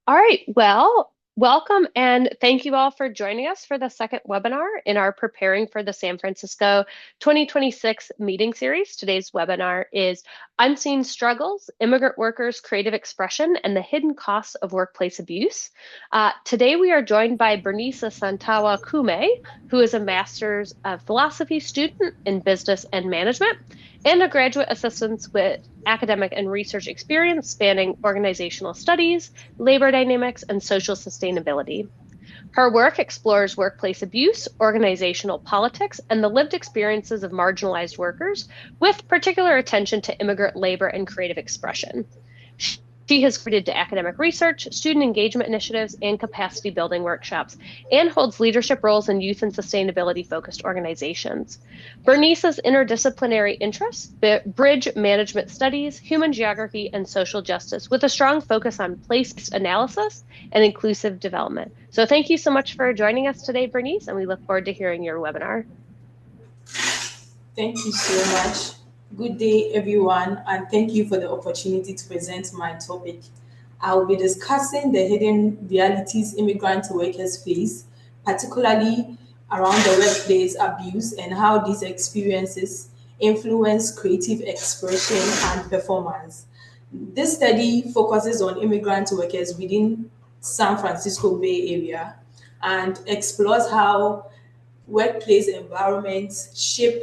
All right, well, welcome and thank you all for joining us for the second webinar in our Preparing for the San Francisco 2026 meeting series. Today's webinar is Unseen Struggles, Immigrant Workers' Creative Expression, and the Hidden Costs of Workplace Abuse. Today we are joined by Bernice Santawa Kume, who is a Master's of Philosophy student in Business and Management and a graduate assistant with academic and research experience spanning organizational studies, labor dynamics, and social sustainability. Her work explores workplace abuse, organizational politics, and the lived experiences of marginalized workers, with particular attention to immigrant labor and creative expression. She has contributed to academic research, student engagement initiatives, and capacity building workshops, and holds leadership roles in youth and sustainability focused organizations. Bernice's interdisciplinary interests bridge management studies, human geography, and social justice with a strong focus on place-based analysis and inclusive development. So thank you so much for joining us today, Bernice, and we look forward to hearing your webinar. Thank you so much. Good day, everyone, and thank you for the opportunity to present my topic. I will be discussing the hidden realities immigrant workers face, particularly around the workplace abuse and how these experiences influence creative expression and performance. This study focuses on immigrant workers within San Francisco Bay Area and explores how workplace environments shape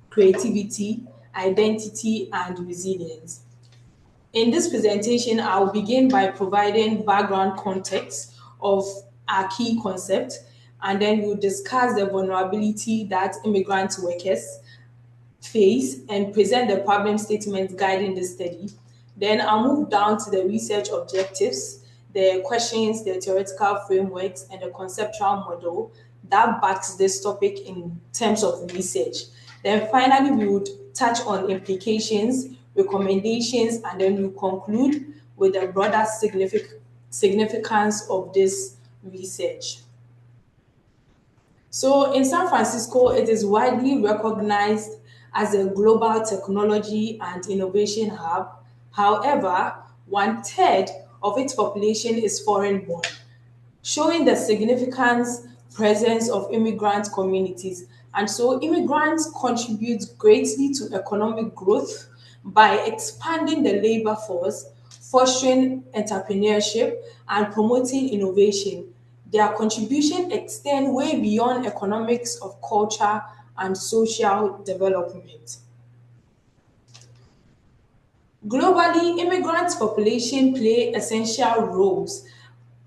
creativity, identity, and resilience. In this presentation, I'll begin by providing background context of our key concept, and then we'll discuss the vulnerability that immigrant workers face and present the problem statements guiding the study. Then I'll move down to the research objectives, the questions, the theoretical frameworks, and the conceptual model that backs this topic in terms of research. Then finally, we would touch on implications, recommendations, and then we'll conclude with the broader significance of this research. So in San Francisco, it is widely recognized as a global technology and innovation hub. However, 1/3 of its population is foreign born, showing the significance presence of immigrant communities. And so immigrants contribute greatly to economic growth by expanding the labor force, fostering entrepreneurship, and promoting innovation. Their contribution extend way beyond economics of culture and social development. Globally, immigrant population play essential roles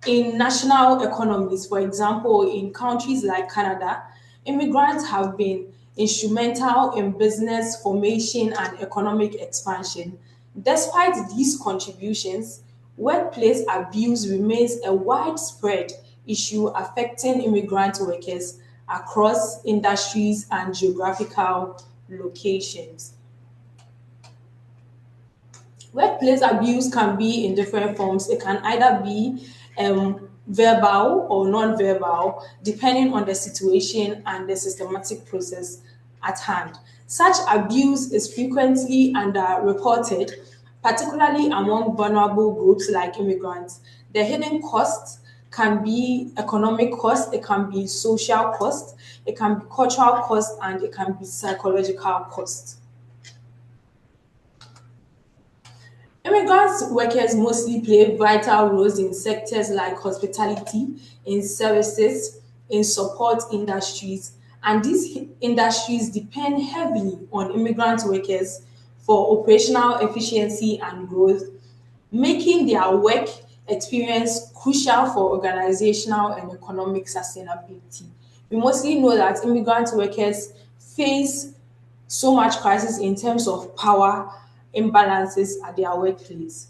in national economies. For example, in countries like Canada, immigrants have been instrumental in business formation and economic expansion. Despite these contributions, workplace abuse remains a widespread issue affecting immigrant workers across industries and geographical locations. Workplace abuse can be in different forms. It can either be verbal or non-verbal, depending on the situation and the systematic process at hand. Such abuse is frequently underreported, particularly among vulnerable groups like immigrants. The hidden costs can be economic cost, it can be social cost, it can be cultural cost, and it can be psychological cost. Immigrant workers mostly play vital roles in sectors like hospitality, in services, in support industries, and these industries depend heavily on immigrant workers for operational efficiency and growth, making their work experience crucial for organizational and economic sustainability. We mostly know that immigrant workers face so much crisis in terms of power imbalances at their workplace.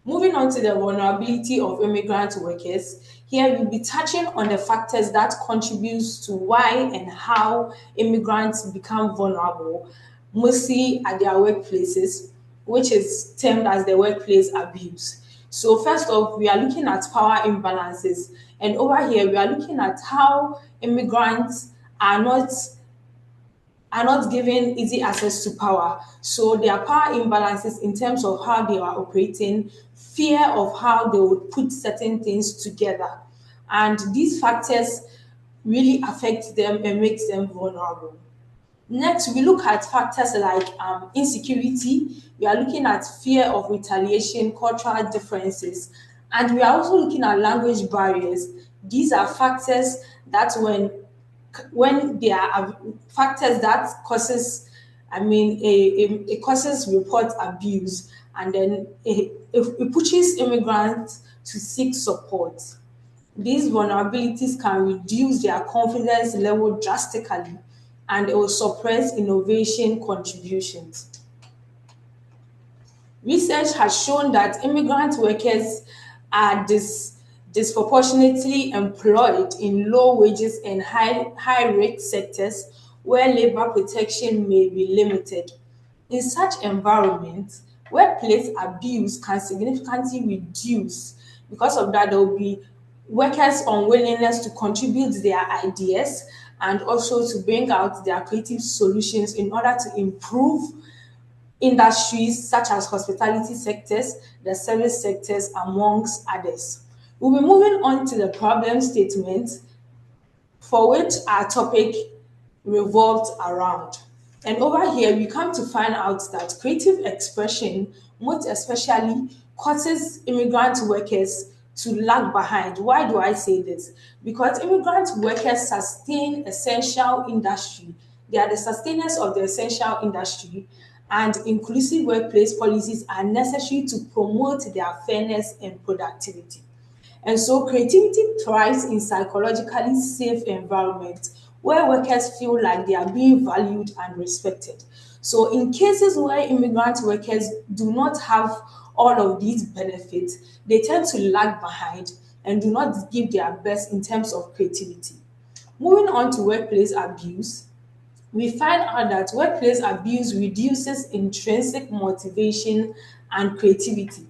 Moving on to the vulnerability of immigrant workers, here we'll be touching on the factors that contributes to why and how immigrants become vulnerable, mostly at their workplaces, which is termed as the workplace abuse. So first off, we are looking at power imbalances, and over here we are looking at how immigrants are not given easy access to power. So there are power imbalances in terms of how they are operating, fear of how they would put certain things together. And these factors really affect them and makes them vulnerable. Next, we look at factors like insecurity. We are looking at fear of retaliation, cultural differences, and we are also looking at language barriers. These are factors that when there are factors that causes, it causes report abuse, and then it pushes immigrants to seek support. These vulnerabilities can reduce their confidence level drastically, and it will suppress innovation contributions. Research has shown that immigrant workers are disproportionately employed in low wages and high rate sectors where labor protection may be limited. In such environments, workplace abuse can significantly reduce. Because of that, there will be workers' unwillingness to contribute their ideas and also to bring out their creative solutions in order to improve industries such as hospitality sectors, the service sectors, amongst others. We'll be moving on to the problem statement, for which our topic revolves around. And over here, we come to find out that creative expression, most especially, causes immigrant workers to lag behind. Why do I say this? Because immigrant workers sustain essential industry. They are the sustainers of the essential industry, and inclusive workplace policies are necessary to promote their fairness and productivity. And so creativity thrives in psychologically safe environments where workers feel like they are being valued and respected. So in cases where immigrant workers do not have all of these benefits, they tend to lag behind and do not give their best in terms of creativity. Moving on to workplace abuse, we find out that workplace abuse reduces intrinsic motivation and creativity.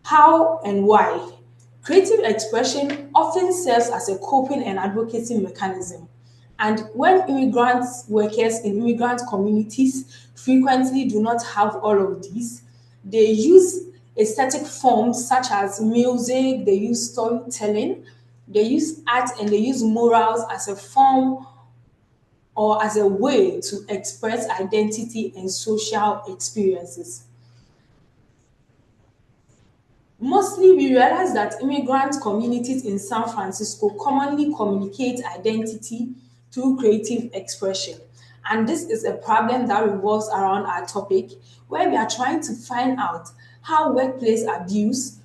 How and why? Creative expression often serves as a coping and advocacy mechanism. And when immigrant workers in immigrant communities frequently do not have all of these, they use aesthetic forms such as music, they use storytelling, they use art, and they use morals as a form or as a way to express identity and social experiences. Mostly, we realize that immigrant communities in San Francisco commonly communicate identity through creative expression. And this is a problem that revolves around our topic, where we are trying to find out how workplace abuse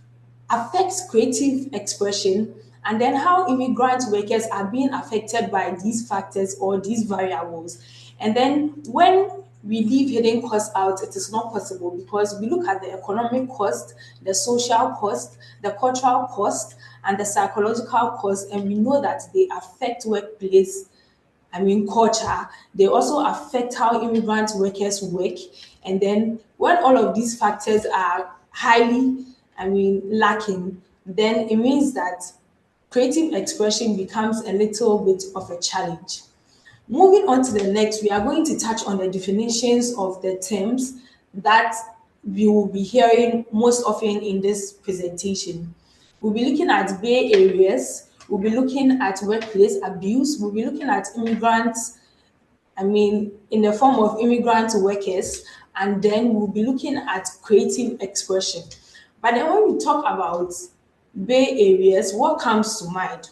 affects creative expression, and then how immigrant workers are being affected by these factors or these variables. And then when we leave hidden costs out, it is not possible because we look at the economic cost, the social cost, the cultural cost, and the psychological cost, and we know that they affect workplace, culture. They also affect how immigrant workers work. And then when all of these factors are highly, lacking, then it means that creative expression becomes a little bit of a challenge. Moving on to the next, we are going to touch on the definitions of the terms that we will be hearing most often in this presentation. We'll be looking at Bay Areas, we'll be looking at workplace abuse, we'll be looking at immigrants, in the form of immigrant workers, and then we'll be looking at creative expression. But then when we talk about Bay Areas, what comes to mind?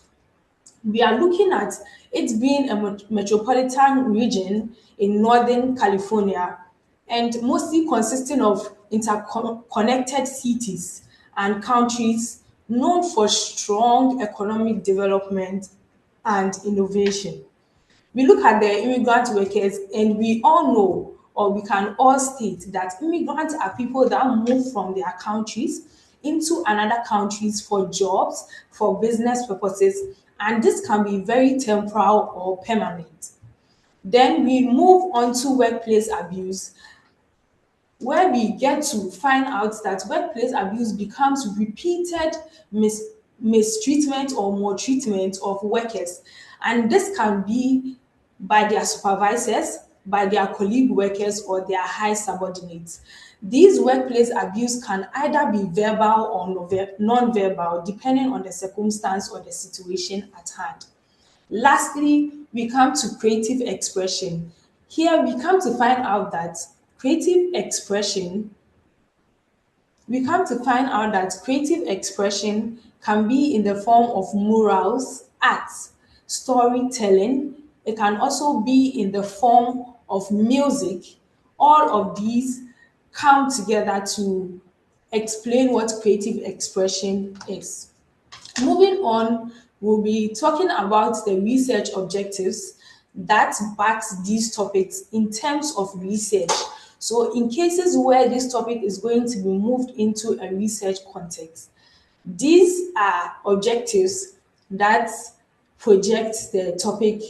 We are looking at it being a metropolitan region in Northern California and mostly consisting of interconnected cities and countries known for strong economic development and innovation. We look at the immigrant workers and we all know, or we can all state, that immigrants are people that move from their countries into another countries for jobs, for business purposes, and this can be very temporal or permanent. Then we move on to workplace abuse, where we get to find out that workplace abuse becomes repeated mistreatment or maltreatment of workers. And this can be by their supervisors, by their colleague workers or their high subordinates. These workplace abuse can either be verbal or non-verbal, depending on the circumstance or the situation at hand. Lastly, we come to creative expression. Here we come to find out that creative expression we come to find out that creative expression can be in the form of murals, arts, storytelling. It can also be in the form of music. All of these come together to explain what creative expression is. Moving on, we'll be talking about the research objectives that backs these topics in terms of research. So in cases where this topic is going to be moved into a research context, these are objectives that project the topic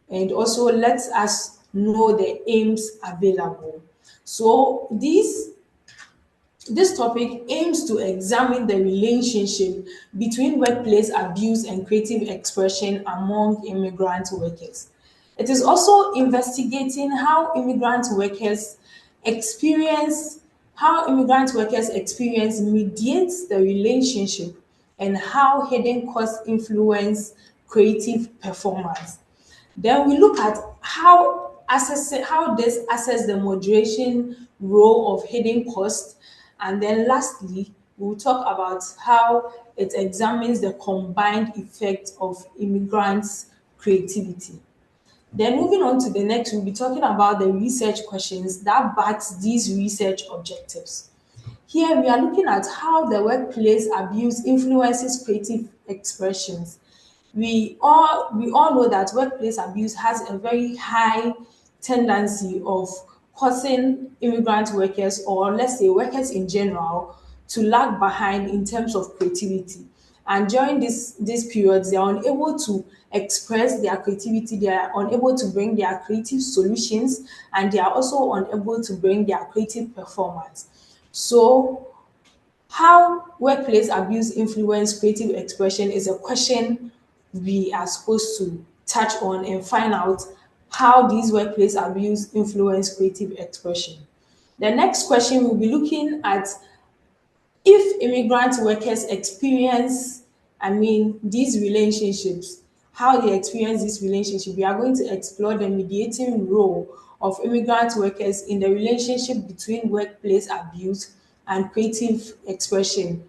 and also let us know the aims available. So this topic aims to examine the relationship between workplace abuse and creative expression among immigrant workers. It is also investigating experience how immigrant workers experience mediates the relationship and how hidden costs influence creative performance. Then we look at how this assess the moderation role of hidden cost. And then lastly, we'll talk about how it examines the combined effect of immigrants' creativity. Then moving on to the next, we'll be talking about the research questions that backs these research objectives. Here we are looking at how the workplace abuse influences creative expressions. We all know that workplace abuse has a very high tendency of causing immigrant workers, or let's say workers in general, to lag behind in terms of creativity. And during these periods, they are unable to express their creativity, they are unable to bring their creative solutions, and they are also unable to bring their creative performance. So how workplace abuse influence creative expression is a question we are supposed to touch on and find out how these workplace abuse influence creative expression. The next question we'll be looking at if immigrant workers experience, these relationships, how they experience this relationship. We are going to explore the mediating role of immigrant workers in the relationship between workplace abuse and creative expression.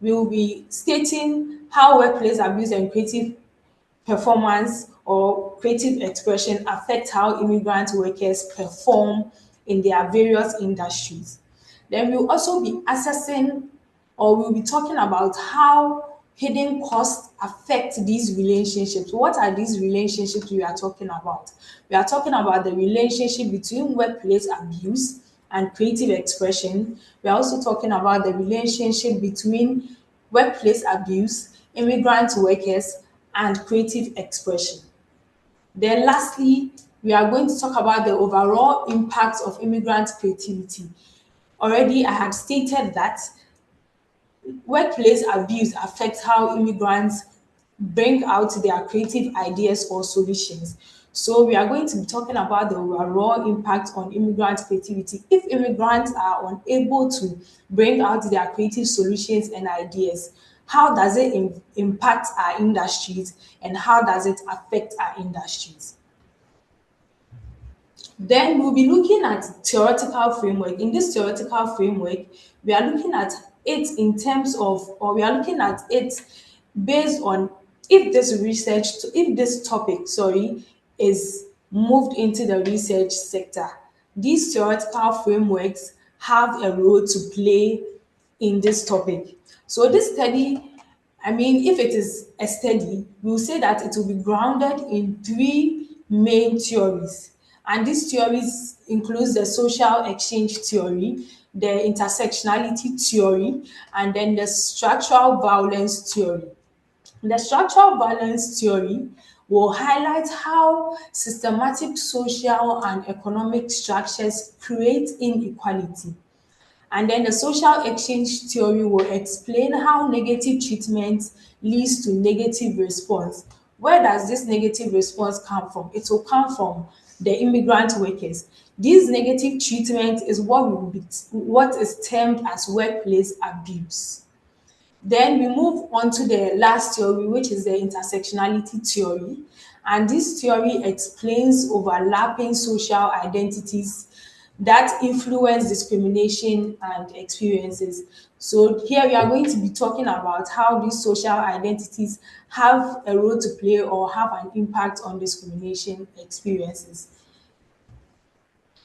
We will be stating how workplace abuse and creative performance or creative expression affect how immigrant workers perform in their various industries. Then we'll also be assessing, or we'll be talking about how hidden costs affect these relationships. What are these relationships we are talking about? We are talking about the relationship between workplace abuse and creative expression. We are also talking about the relationship between workplace abuse, immigrant workers, and creative expression. Then lastly, we are going to talk about the overall impact of immigrant creativity. Already I had stated that workplace abuse affects how immigrants bring out their creative ideas or solutions. So we are going to be talking about the overall impact on immigrant creativity. If immigrants are unable to bring out their creative solutions and ideas, how does it impact our industries and how does it affect our industries? Then we'll be looking at theoretical framework. In this theoretical framework, we are looking at it in terms of, or we are looking at it based on if this topic, is moved into the research sector. These theoretical frameworks have a role to play in this topic. So this study, if it is a study, we'll say that it will be grounded in three main theories. And these theories includes the social exchange theory, the intersectionality theory, and then the structural violence theory. The structural violence theory will highlight how systematic social and economic structures create inequality. And then the social exchange theory will explain how negative treatment leads to negative response. Where does this negative response come from? It will come from the immigrant workers. This negative treatment is what is termed as workplace abuse. Then we move on to the last theory, which is the intersectionality theory. And this theory explains overlapping social identities that influence discrimination and experiences. So here we are going to be talking about how these social identities have a role to play or have an impact on discrimination experiences.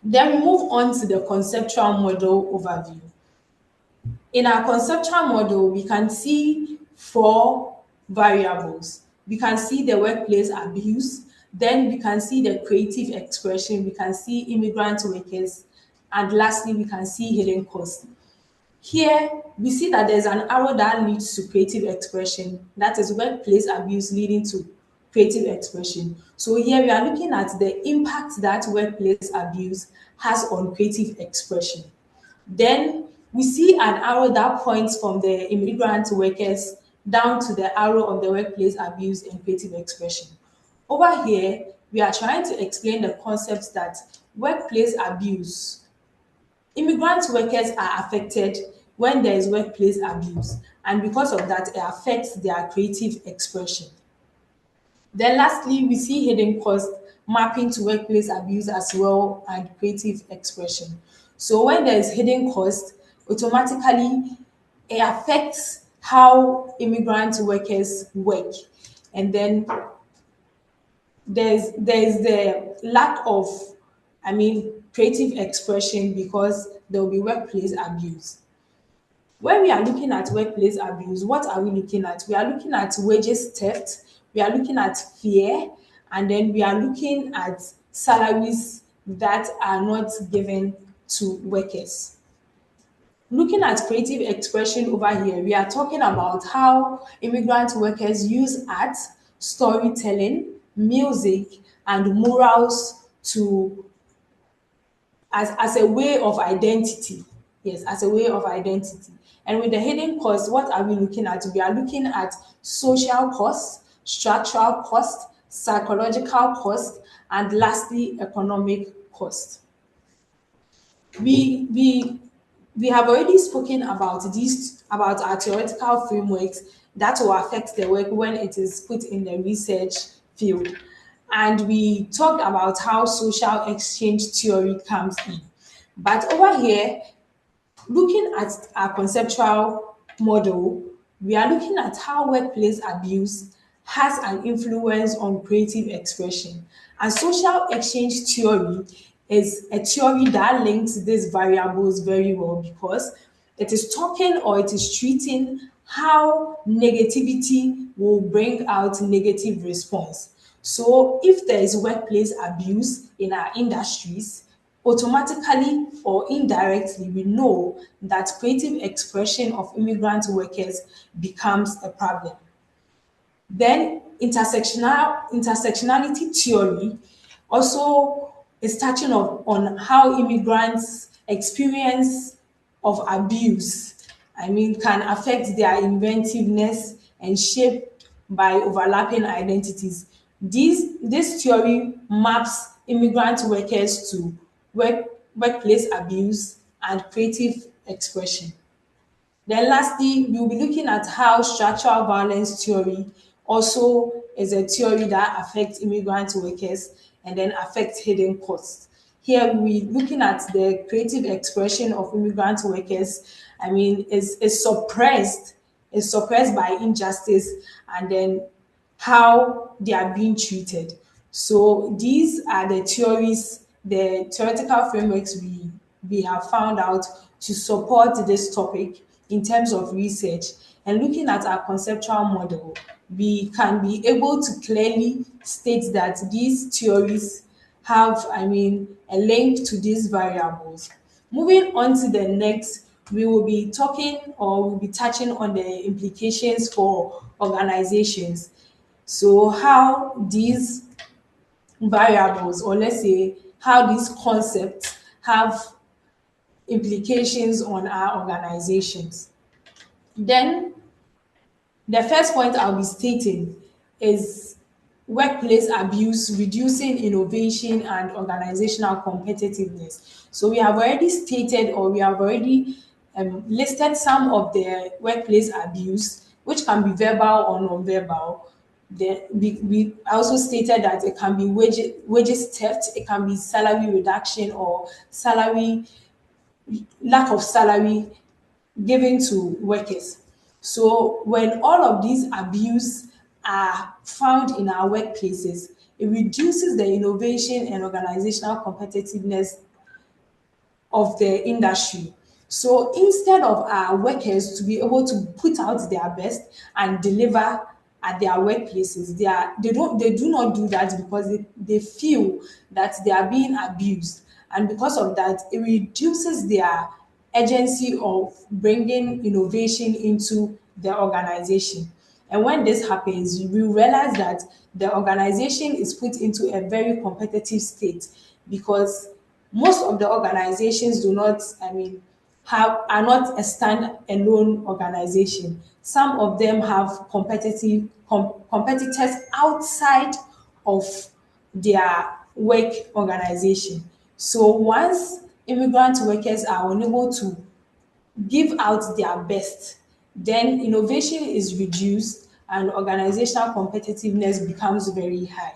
Then we move on to the conceptual model overview. In our conceptual model, we can see four variables. We can see the workplace abuse, then we can see the creative expression, we can see immigrant workers, and lastly, we can see hidden costs. Here, we see that there's an arrow that leads to creative expression, that is workplace abuse leading to creative expression. So here we are looking at the impact that workplace abuse has on creative expression. Then we see an arrow that points from the immigrant workers down to the arrow of the workplace abuse and creative expression. Over here, we are trying to explain the concept that workplace abuse, immigrant workers are affected when there is workplace abuse, and because of that, it affects their creative expression. Then lastly, we see hidden cost mapping to workplace abuse as well and creative expression. So when there is hidden cost, automatically it affects how immigrant workers work. And then there's the lack of, creative expression because there will be workplace abuse. When we are looking at workplace abuse, what are we looking at? We are looking at wages theft, we are looking at fear, and then we are looking at salaries that are not given to workers. Looking at creative expression over here, we are talking about how immigrant workers use art, storytelling, music, and morals to as a way of identity. Yes, as a way of identity. And with the hidden costs, what are we looking at? We are looking at social costs, structural costs, psychological costs, and lastly, economic costs. We have already spoken about these about our theoretical frameworks that will affect the work when it is put in the research field. And we talked about how social exchange theory comes in. But over here, looking at our conceptual model, we are looking at how workplace abuse has an influence on creative expression. And social exchange theory is a theory that links these variables very well because it is talking or it is treating how negativity will bring out negative response. So if there is workplace abuse in our industries, automatically or indirectly, we know that creative expression of immigrant workers becomes a problem. Then intersectionality theory also is touching on how immigrants experience of abuse, can affect their inventiveness and shaped by overlapping identities. This theory maps immigrant workers to workplace abuse and creative expression. Then lastly, we'll be looking at how structural violence theory also is a theory that affects immigrant workers and then affects hidden costs. Here we're looking at the creative expression of immigrant workers. Is suppressed by injustice and then how they are being treated. So these are the theories, the theoretical frameworks we have found out to support this topic in terms of research. And looking at our conceptual model, we can be able to clearly state that these theories have, a link to these variables. Moving on to the next, we will be talking or we'll be touching on the implications for organizations. So how these variables, or let's say how these concepts have implications on our organizations. Then the first point I'll be stating is workplace abuse, reducing innovation and organizational competitiveness. So we have already stated, or we have already listed some of the workplace abuse, which can be verbal or non-verbal. We also stated that it can be wages theft, it can be salary reduction or salary lack of salary given to workers. So when all of these abuse are found in our workplaces, it reduces the innovation and organizational competitiveness of the industry. So instead of our workers to be able to put out their best and deliver at their workplaces, they do not do that because they feel that they are being abused. And because of that, it reduces their agency of bringing innovation into the organization. And when this happens, we realize that the organization is put into a very competitive state because most of the organizations do not, are not a stand-alone organization. Some of them have competitors outside of their work organization. So once immigrant workers are unable to give out their best, then innovation is reduced and organizational competitiveness becomes very high.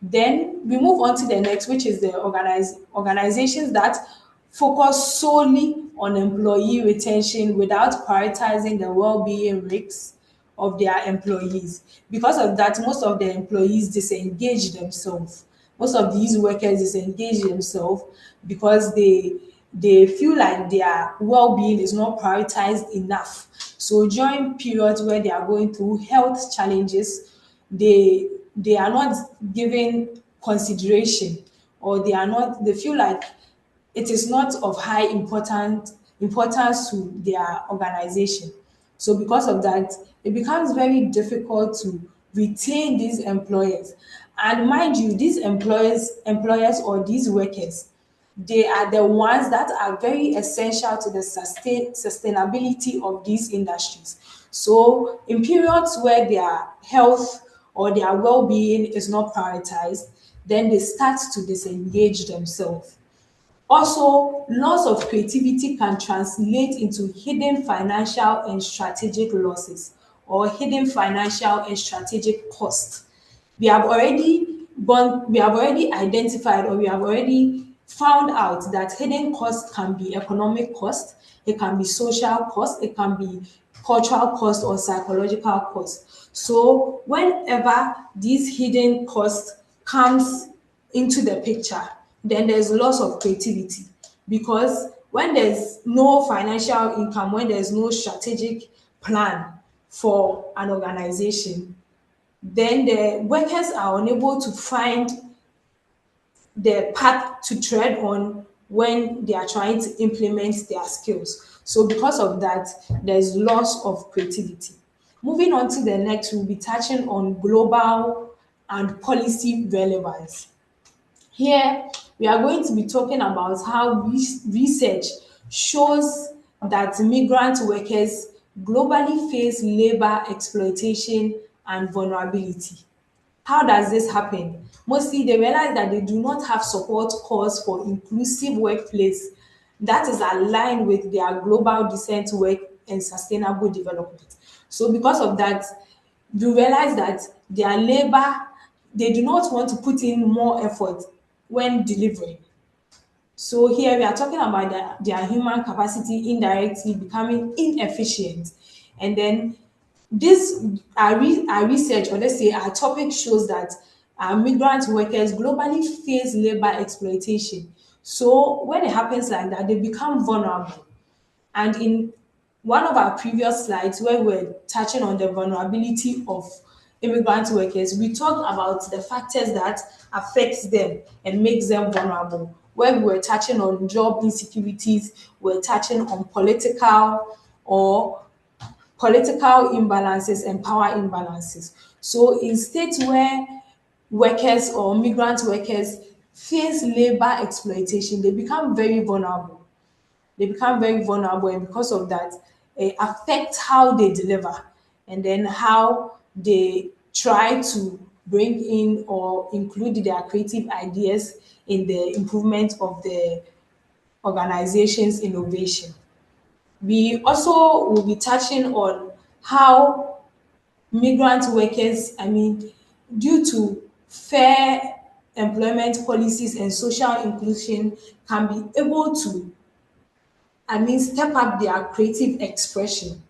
Then we move on to the next, which is the organizations that focus solely on employee retention without prioritizing the well-being risks of their employees. Because of that, most of the employees disengage themselves. Most of these workers disengage themselves because they feel like their well-being is not prioritized enough. So during periods where they are going through health challenges, they are not given consideration, or they feel like it is not of high importance to their organization. So because of that, it becomes very difficult to retain these employers. And mind you, these employers or these workers, they are the ones that are very essential to the sustainability of these industries. So in periods where their health or their well-being is not prioritized, then they start to disengage themselves. Also, loss of creativity can translate into hidden financial and strategic losses, or hidden financial and strategic costs. We have already identified, or we have already found out that hidden costs can be economic cost, it can be social cost, it can be cultural cost or psychological cost. So whenever these hidden costs comes into the picture, then there's loss of creativity, because when there's no financial income, when there's no strategic plan for an organization, then the workers are unable to find the path to tread on when they are trying to implement their skills. So because of that, there's loss of creativity. Moving on to the next, we'll be touching on global and policy relevance. Here, we are going to be talking about how research shows that migrant workers globally face labor exploitation and vulnerability. How does this happen? Mostly, they realize that they do not have support calls for inclusive workplace that is aligned with their global decent work and sustainable development. So because of that, you realize that their labor, they do not want to put in more effort when delivering. So here we are talking about their human capacity indirectly becoming inefficient. And then this our research, or let's say our topic, shows that migrant workers globally face labor exploitation. So when it happens like that, they become vulnerable. And in one of our previous slides, where we're touching on the vulnerability of immigrant workers, we talked about the factors that affects them and makes them vulnerable. Where we were touching on job insecurities, we're touching on or political imbalances and power imbalances. So in states where workers or migrant workers face labor exploitation, they become very vulnerable. And because of that, it affects how they deliver, and then how they try to bring in or include their creative ideas in the improvement of the organization's innovation. We also will be touching on how migrant workers, due to fair employment policies and social inclusion, can be able to, step up their creative expression.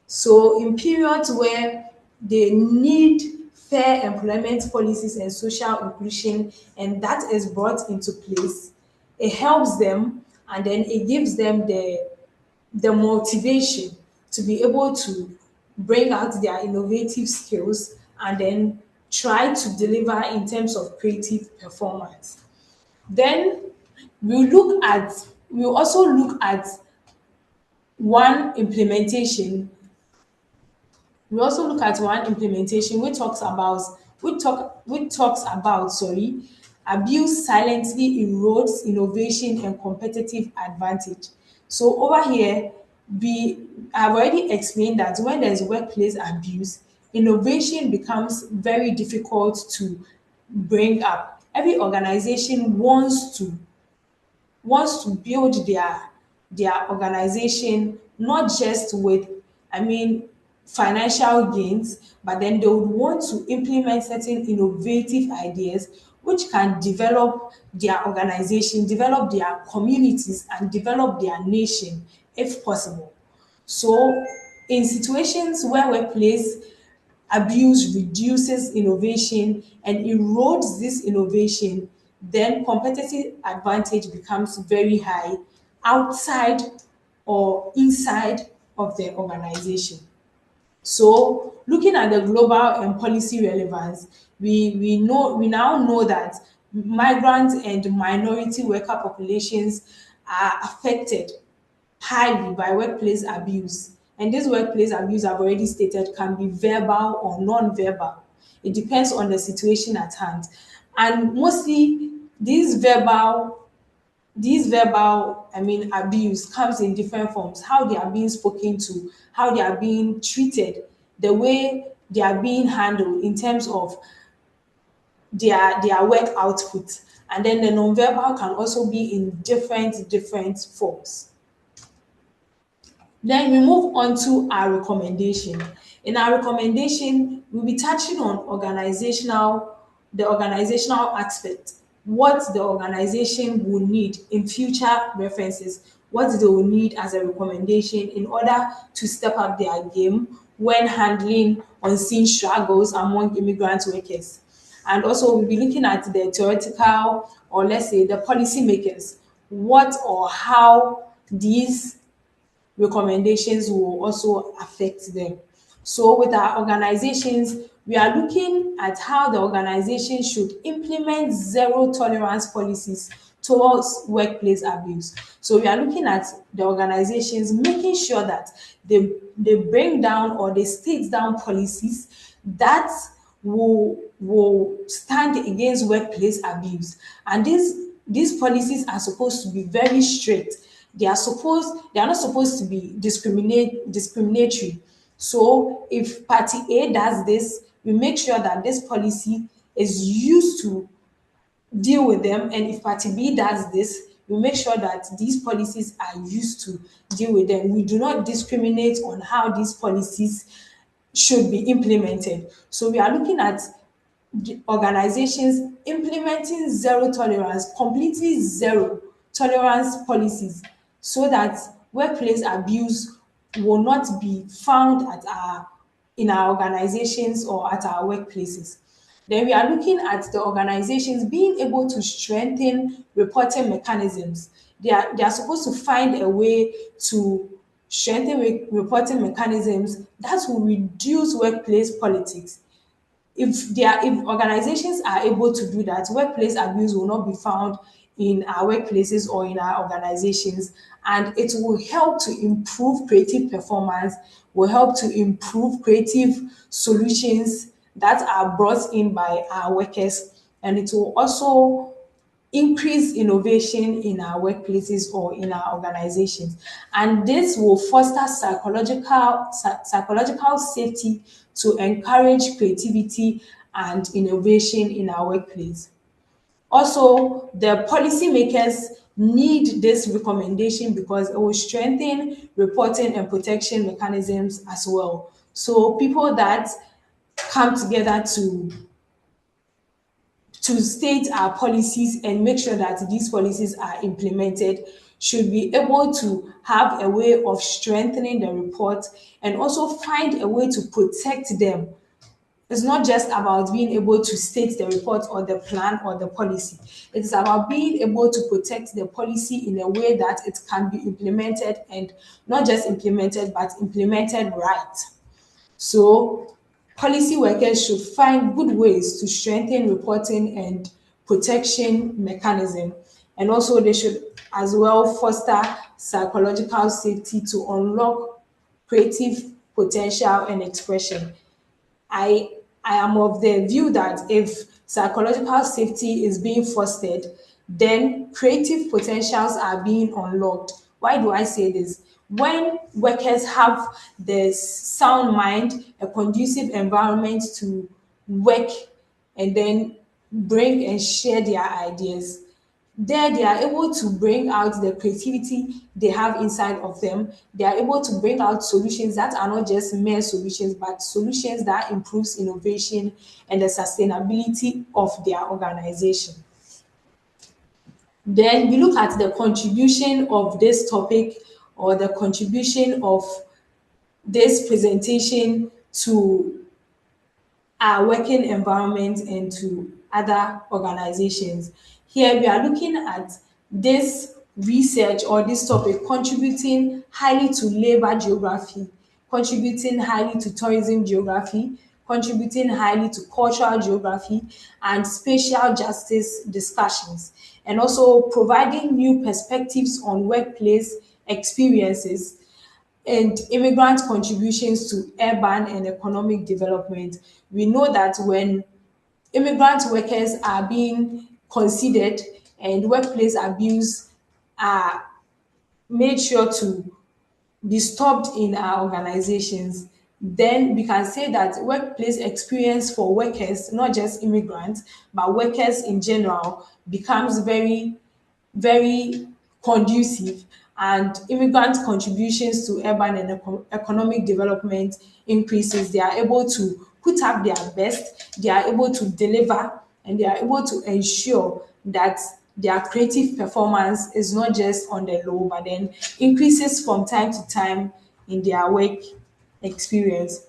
So, in periods where they need fair employment policies and social inclusion, and that is brought into place, it helps them, and then it gives them the motivation to be able to bring out their innovative skills and then try to deliver in terms of creative performance. Then we'll also look at one implementation we also look at one implementation which talks about abuse silently erodes innovation and competitive advantage. So over here, we have already explained that when there's workplace abuse, innovation becomes very difficult to bring up. Every organization wants to build their organization not just with, I mean, financial gains, but then they would want to implement certain innovative ideas which can develop their organization, develop their communities, and develop their nation if possible. So, in situations where workplace abuse reduces innovation and erodes this innovation, then competitive advantage becomes very high outside or inside of the organization. So, looking at the global and policy relevance, we now know that migrant and minority worker populations are affected highly by workplace abuse. And this workplace abuse, I've already stated, can be verbal or non-verbal. It depends on the situation at hand. And mostly these verbal abuse comes in different forms. How they are being spoken to, how they are being treated, the way they are being handled in terms of their work output. And then the non-verbal can also be in different forms. Then we move on to our recommendation. In our recommendation, we'll be touching on the organizational aspect, what the organization will need in future references, what they will need as a recommendation in order to step up their game when handling unseen struggles among immigrant workers. And also, we'll be looking at the theoretical, or let's say the policymakers, what or how these recommendations will also affect them. So, with our organizations, we are looking at how the organization should implement zero tolerance policies towards workplace abuse. So, we are looking at the organizations making sure that they bring down or they state down policies that will stand against workplace abuse. And these policies are supposed to be very strict. They are not supposed to be discriminatory. So if party A does this, we make sure that this policy is used to deal with them, and if party B does this, we make sure that these policies are used to deal with them. We do not discriminate on how these policies should be implemented. So we are looking at the organizations implementing zero tolerance, completely zero tolerance policies, so that workplace abuse will not be found in our organizations or at our workplaces. Then we are looking at the organizations being able to strengthen reporting mechanisms. They are supposed to find a way to strengthen reporting mechanisms that will reduce workplace politics. If organizations are able to do that, workplace abuse will not be found in our workplaces or in our organizations, and it will help to improve creative performance, will help to improve creative solutions that are brought in by our workers, and it will also increase innovation in our workplaces or in our organizations. And this will foster psychological safety to encourage creativity and innovation in our workplace. Also, the policymakers need this recommendation because it will strengthen reporting and protection mechanisms as well. So people that come together to state our policies and make sure that these policies are implemented should be able to have a way of strengthening the report and also find a way to protect them. It's not just about being able to state the report or the plan or the policy. It is about being able to protect the policy in a way that it can be implemented, and not just implemented, but implemented right. So policy workers should find good ways to strengthen reporting and protection mechanism. And also they should as well foster psychological safety to unlock creative potential and expression. I I am of the view that if psychological safety is being fostered, then creative potentials are being unlocked. Why do I say this? When workers have the sound mind, a conducive environment to work and then bring and share their ideas, there they are able to bring out the creativity they have inside of them. They are able to bring out solutions that are not just mere solutions, but solutions that improves innovation and the sustainability of their organization. Then we look at the contribution of this topic, or the contribution of this presentation to our working environment and to other organizations. Here we are looking at this research or this topic contributing highly to labor geography, contributing highly to tourism geography, contributing highly to cultural geography and spatial justice discussions, and also providing new perspectives on workplace experiences and immigrant contributions to urban and economic development. We know that when immigrant workers are being considered and workplace abuse are made sure to be stopped in our organizations, then we can say that workplace experience for workers, not just immigrants, but workers in general, becomes very conducive, and immigrant contributions to urban and economic development increases. They are able to put up their best, they are able to deliver, and they are able to ensure that their creative performance is not just on the low, but then increases from time to time in their work experience.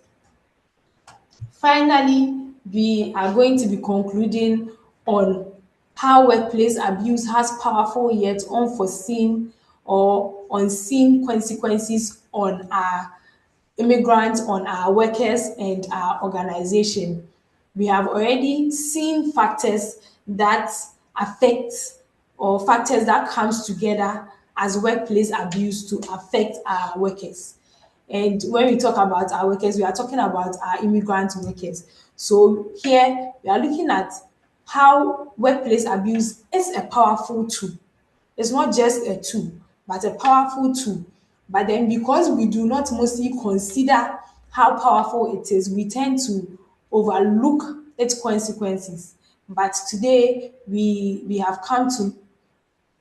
Finally, we are going to be concluding on how workplace abuse has powerful yet unforeseen or unseen consequences on our immigrants, on our workers, and our organization. We have already seen factors that affect, or factors that comes together as workplace abuse to affect our workers. And when we talk about our workers, we are talking about our immigrant workers. So here we are looking at how workplace abuse is a powerful tool. It's not just a tool, but a powerful tool. But then because we do not mostly consider how powerful it is, we tend to overlook its consequences. But today we have come to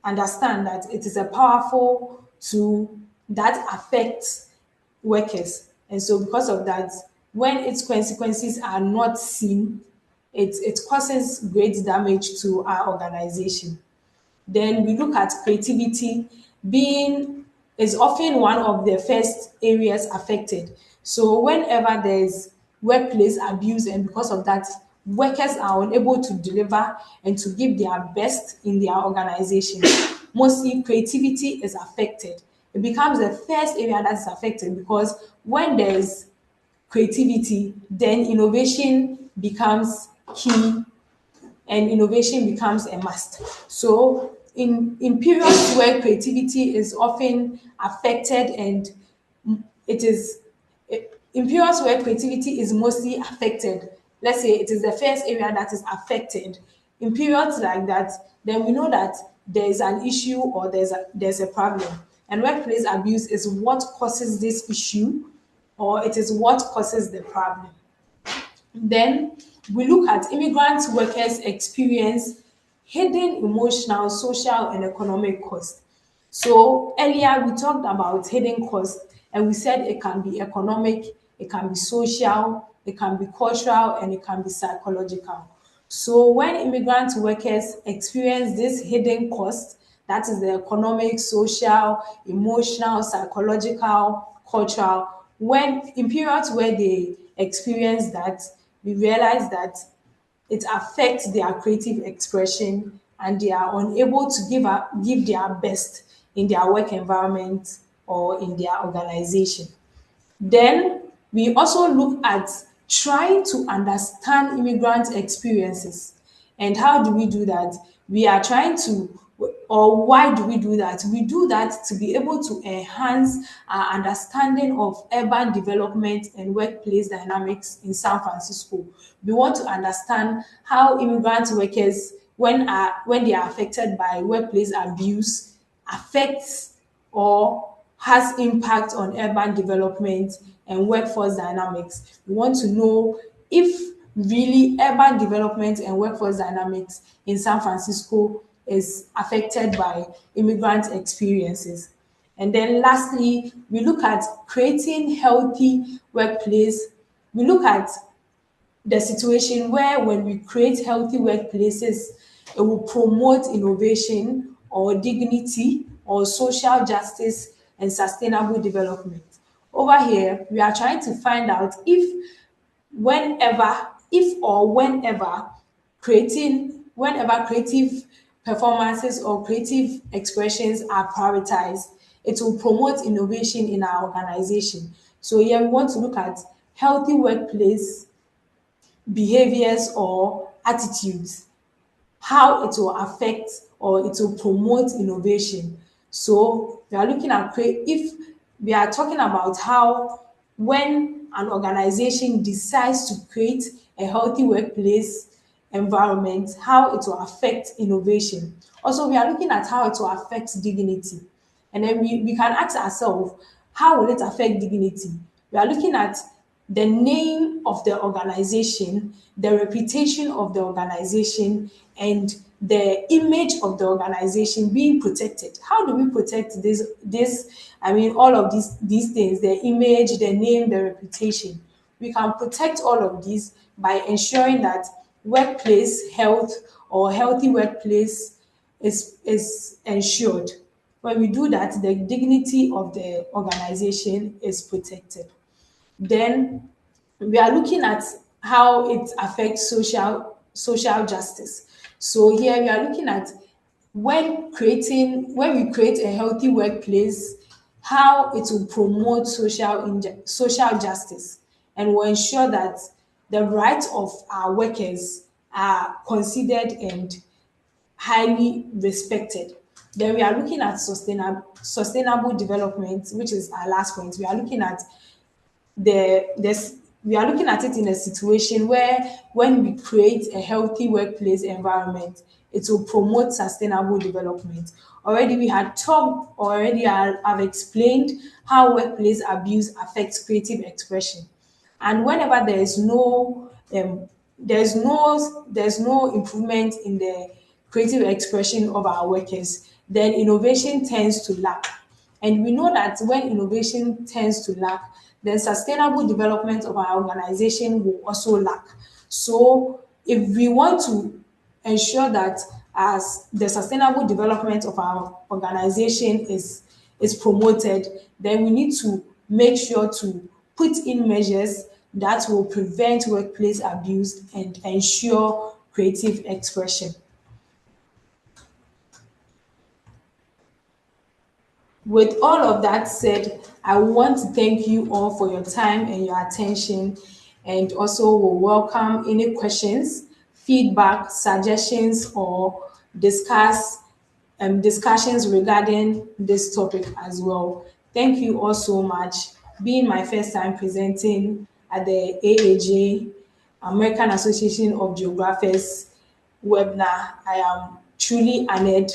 understand that it is a powerful tool that affects workers. And so because of that, when its consequences are not seen, it causes great damage to our organization. Then we look at creativity being is often one of the first areas affected. So whenever there's workplace abuse and because of that, workers are unable to deliver and to give their best in their organization, mostly creativity is affected. It becomes the first area that is affected because when there's creativity, then innovation becomes key and innovation becomes a must. So in periods where creativity is often affected and it is in periods where creativity is mostly affected, let's say it is the first area that is affected, in periods like that, then we know that there is an issue or there's a problem. And workplace abuse is what causes this issue or it is what causes the problem. Then we look at immigrant workers experience hidden emotional, social, and economic cost. So earlier we talked about hidden cost, and we said it can be economic, it can be social, it can be cultural, and it can be psychological. So when immigrant workers experience this hidden cost, that is the economic, social, emotional, psychological, cultural, when in periods where they experience that, we realize that it affects their creative expression and they are unable to give their best in their work environment or in their organization. Then we also look at trying to understand immigrant experiences. And how do we do that? We are trying to, or why do we do that? We do that to be able to enhance our understanding of urban development and workplace dynamics in San Francisco. We want to understand how immigrant workers, when they are affected by workplace abuse, affects or has impact on urban development and workforce dynamics. We want to know if really urban development and workforce dynamics in San Francisco is affected by immigrant experiences. And then lastly, we look at creating healthy workplace. We look at the situation where when we create healthy workplaces, it will promote innovation or dignity or social justice and sustainable development. Over here, we are trying to find out if or whenever creative performances or creative expressions are prioritized, it will promote innovation in our organization. So here we want to look at healthy workplace behaviors or attitudes, how it will affect or it will promote innovation. So we are looking at if we are talking about how when an organization decides to create a healthy workplace environment, how it will affect innovation. Also, we are looking at how it will affect dignity. And then we can ask ourselves, how will it affect dignity? We are looking at the name of the organization, the reputation of the organization, and the image of the organization being protected. How do we protect all of these things, the image, the name, the reputation? We can protect all of these by ensuring that workplace health or healthy workplace is ensured. When we do that, the dignity of the organization is protected. Then we are looking at how it affects social justice. So here we are looking at when we create a healthy workplace, how it will promote social justice and will ensure that the rights of our workers are considered and highly respected. Then we are looking at sustainable development, which is our last point. We are looking at we are looking at it in a situation where when we create a healthy workplace environment, it will promote sustainable development. Already we had talked, already I've explained how workplace abuse affects creative expression. And whenever there's no improvement in the creative expression of our workers, then innovation tends to lack. And we know that when innovation tends to lack, then sustainable development of our organization will also lack. So if we want to ensure that as the sustainable development of our organization is promoted, then we need to make sure to put in measures that will prevent workplace abuse and ensure creative expression. With all of that said, I want to thank you all for your time and your attention, and also will welcome any questions, feedback, suggestions, or discussions regarding this topic as well. Thank you all so much. Being my first time presenting at the AAJ, American Association of Geographers webinar, I am truly honored,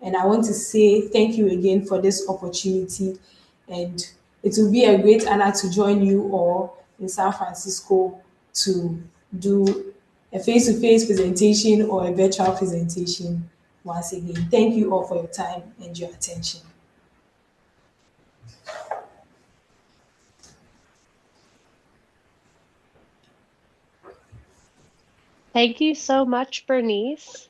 and I want to say thank you again for this opportunity. And it will be a great honor to join you all in San Francisco to do a face-to-face presentation or a virtual presentation. Once again, thank you all for your time and your attention. Thank you so much, Bernice.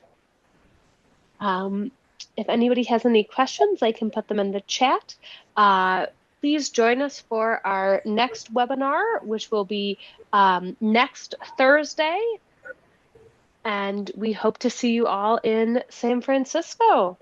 Um, if anybody has any questions, I can put them in the chat. Uh, please join us for our next webinar, which will be next Thursday. And we hope to see you all in San Francisco.